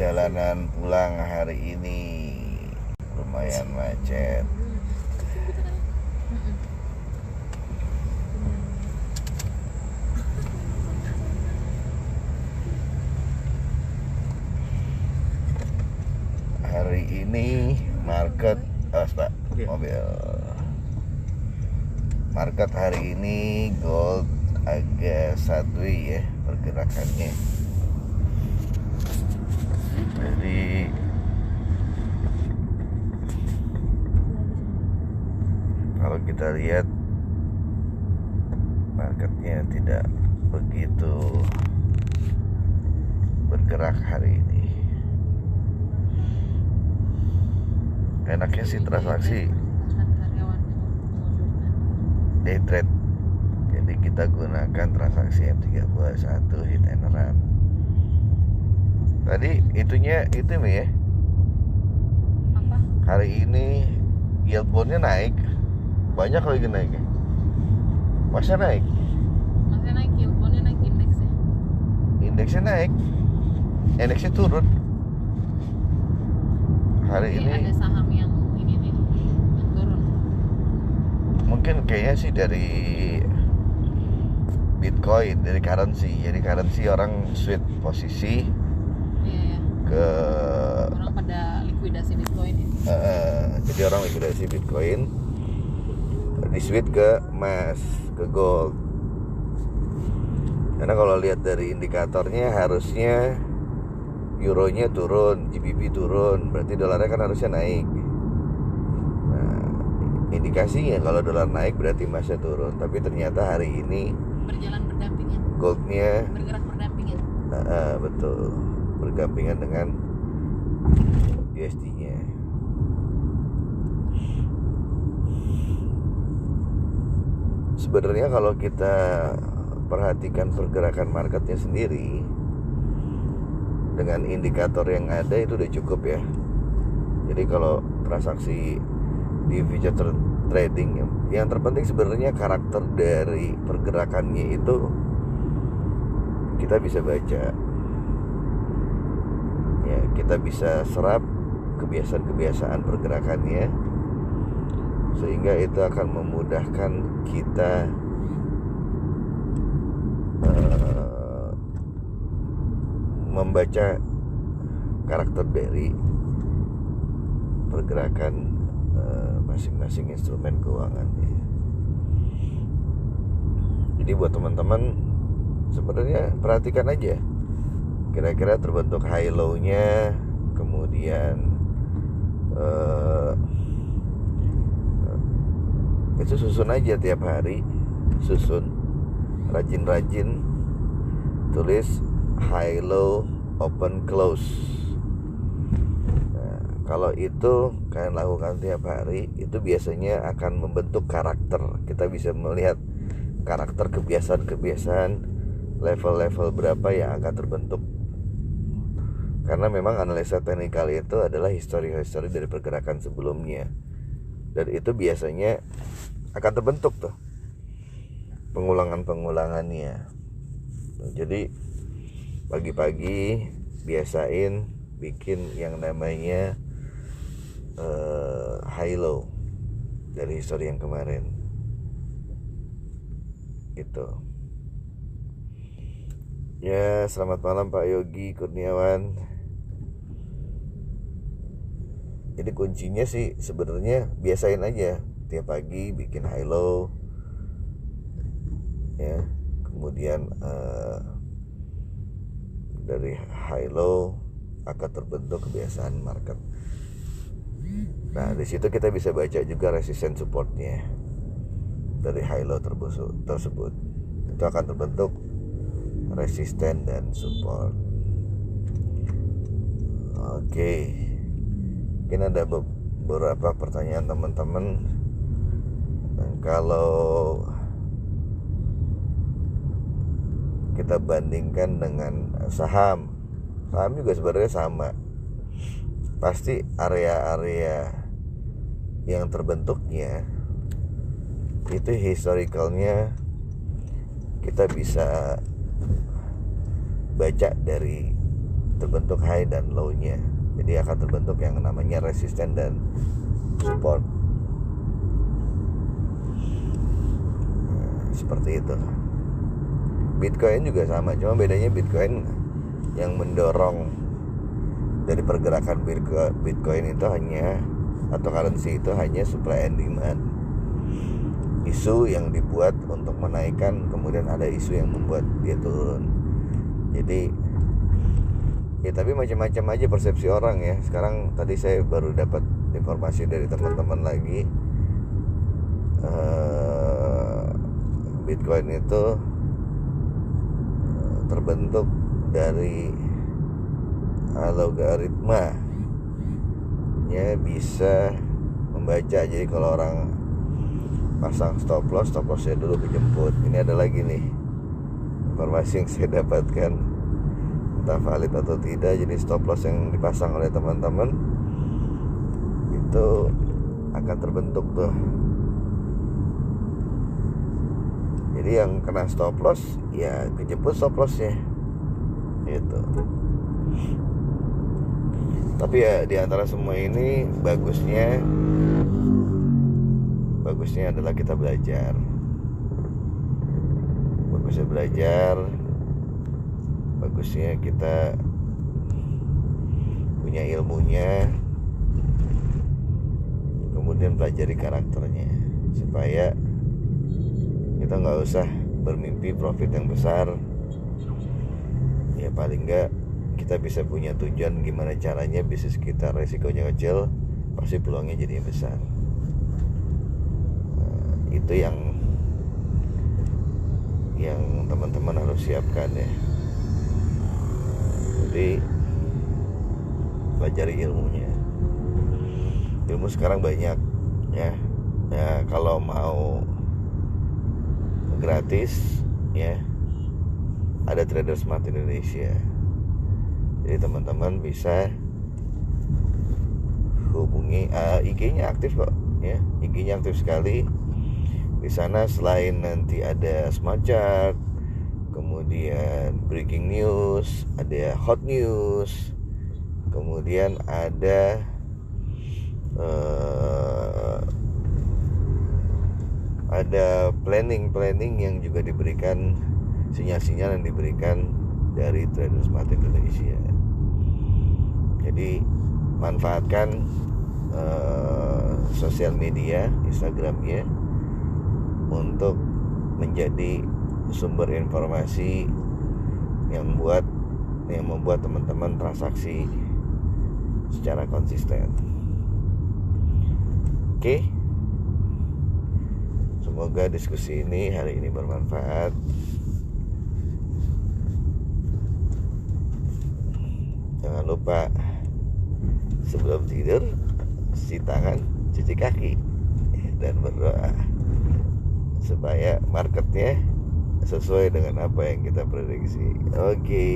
perjalanan pulang hari ini lumayan macet. Hari ini market mobil. Market hari ini gold agak sideways ya pergerakannya. Jadi kalau kita lihat marketnya tidak begitu bergerak hari ini. Enaknya sih transaksi day trade. Jadi kita gunakan transaksi M31 hit and run. Tadi itunya itu ya. Apa? Hari ini yield bondnya naik. Banyak lagi naiknya. Masa naik? Masih naik, yield bondnya naik, indeksnya. Indeksnya naik. Indeksnya turun. Hari Jadi ini ada saham yang ini nih yang turun. mungkin kayaknya sih dari Bitcoin, dari currency. Jadi currency orang switch posisi Iya ya. ke Orang pada likuidasi Bitcoin ya. jadi orang likuidasi Bitcoin di switch ke emas, ke gold. Karena kalau lihat dari indikatornya harusnya euronya turun, GBP turun, berarti dolarnya kan harusnya naik. Nah, indikasinya kalau dolar naik berarti emasnya turun. Tapi ternyata hari ini Berjalan berdampingan. goldnya Bergerak berdampingan. betul, berdampingan dengan USD-nya. Sebenarnya kalau kita perhatikan pergerakan marketnya sendiri dengan indikator yang ada itu udah cukup ya. Jadi kalau transaksi di future trading yang terpenting sebenarnya karakter dari pergerakannya itu kita bisa baca. Ya, kita bisa serap kebiasaan-kebiasaan pergerakannya sehingga itu akan memudahkan kita membaca karakter dari pergerakan masing-masing instrumen keuangan. Jadi buat teman-teman sebenarnya perhatikan aja kira-kira terbentuk high low-nya, kemudian itu susun aja tiap hari, susun rajin-rajin, tulis high low open close. Nah, kalau itu kalian lakukan tiap hari, itu biasanya akan membentuk karakter. Kita bisa melihat karakter kebiasaan-kebiasaan level-level berapa yang akan terbentuk. Karena memang analisa teknikal itu adalah histori-histori dari pergerakan sebelumnya. Dan itu biasanya akan terbentuk tuh pengulangan-pengulangannya. Jadi pagi-pagi biasain bikin yang namanya high low dari histori yang kemarin. Gitu. Ya, selamat malam Pak Yogi Kurniawan. Jadi kuncinya sih sebenarnya biasain aja tiap pagi bikin high low, ya. Kemudian dari high low akan terbentuk kebiasaan market. Nah, di situ kita bisa baca juga resistance supportnya dari high low tersebut. Itu akan terbentuk resisten dan support. Oke. Mungkin ada beberapa pertanyaan teman-teman. Kalau kita bandingkan dengan saham juga sebenarnya sama. Pasti area-area yang terbentuknya itu historicalnya kita bisa baca dari terbentuk high dan low-nya. Jadi akan terbentuk yang namanya resisten dan support. Seperti itu. Bitcoin juga sama, cuma bedanya Bitcoin yang mendorong dari pergerakan Bitcoin itu hanya, atau currency itu hanya supply and demand. Isu yang dibuat untuk menaikkan, kemudian ada isu yang membuat dia turun. Jadi ya tapi macam-macam aja persepsi orang ya. Sekarang tadi saya baru dapat informasi dari teman-teman lagi, Bitcoin itu terbentuk dari logaritma nya bisa membaca. Jadi kalau orang pasang stop lossnya dulu kejemput. Ini ada lagi nih informasi yang saya dapatkan, entah valid atau tidak. Jadi stop loss yang dipasang oleh teman-teman itu akan terbentuk tuh. Jadi yang kena stop loss ya kejemput stop lossnya gitu. Tapi ya di antara semua ini bagusnya adalah kita belajar. Bagusnya kita punya ilmunya, kemudian pelajari karakternya, supaya kita nggak usah bermimpi profit yang besar. Ya paling nggak kita bisa punya tujuan gimana caranya bisnis kita resikonya kecil, pasti peluangnya jadi besar. Itu yang teman-teman harus siapkan ya. Jadi pelajari ilmunya. Ilmu sekarang banyak ya. Ya kalau mau gratis ya, ada Trader Smart Indonesia. Jadi teman-teman bisa hubungi, IG-nya aktif kok ya. IG-nya aktif sekali. Di sana selain nanti ada smart chart, kemudian breaking news, ada hot news, kemudian ada planning yang juga diberikan, sinyal-sinyal yang diberikan dari Trader Smart Indonesia. Jadi manfaatkan sosial media, Instagramnya, untuk menjadi sumber informasi yang membuat teman-teman transaksi secara konsisten. Oke. Semoga diskusi ini hari ini bermanfaat. Jangan lupa sebelum tidur cuci tangan, cuci kaki, dan berdoa supaya marketnya sesuai dengan apa yang kita prediksi. Oke.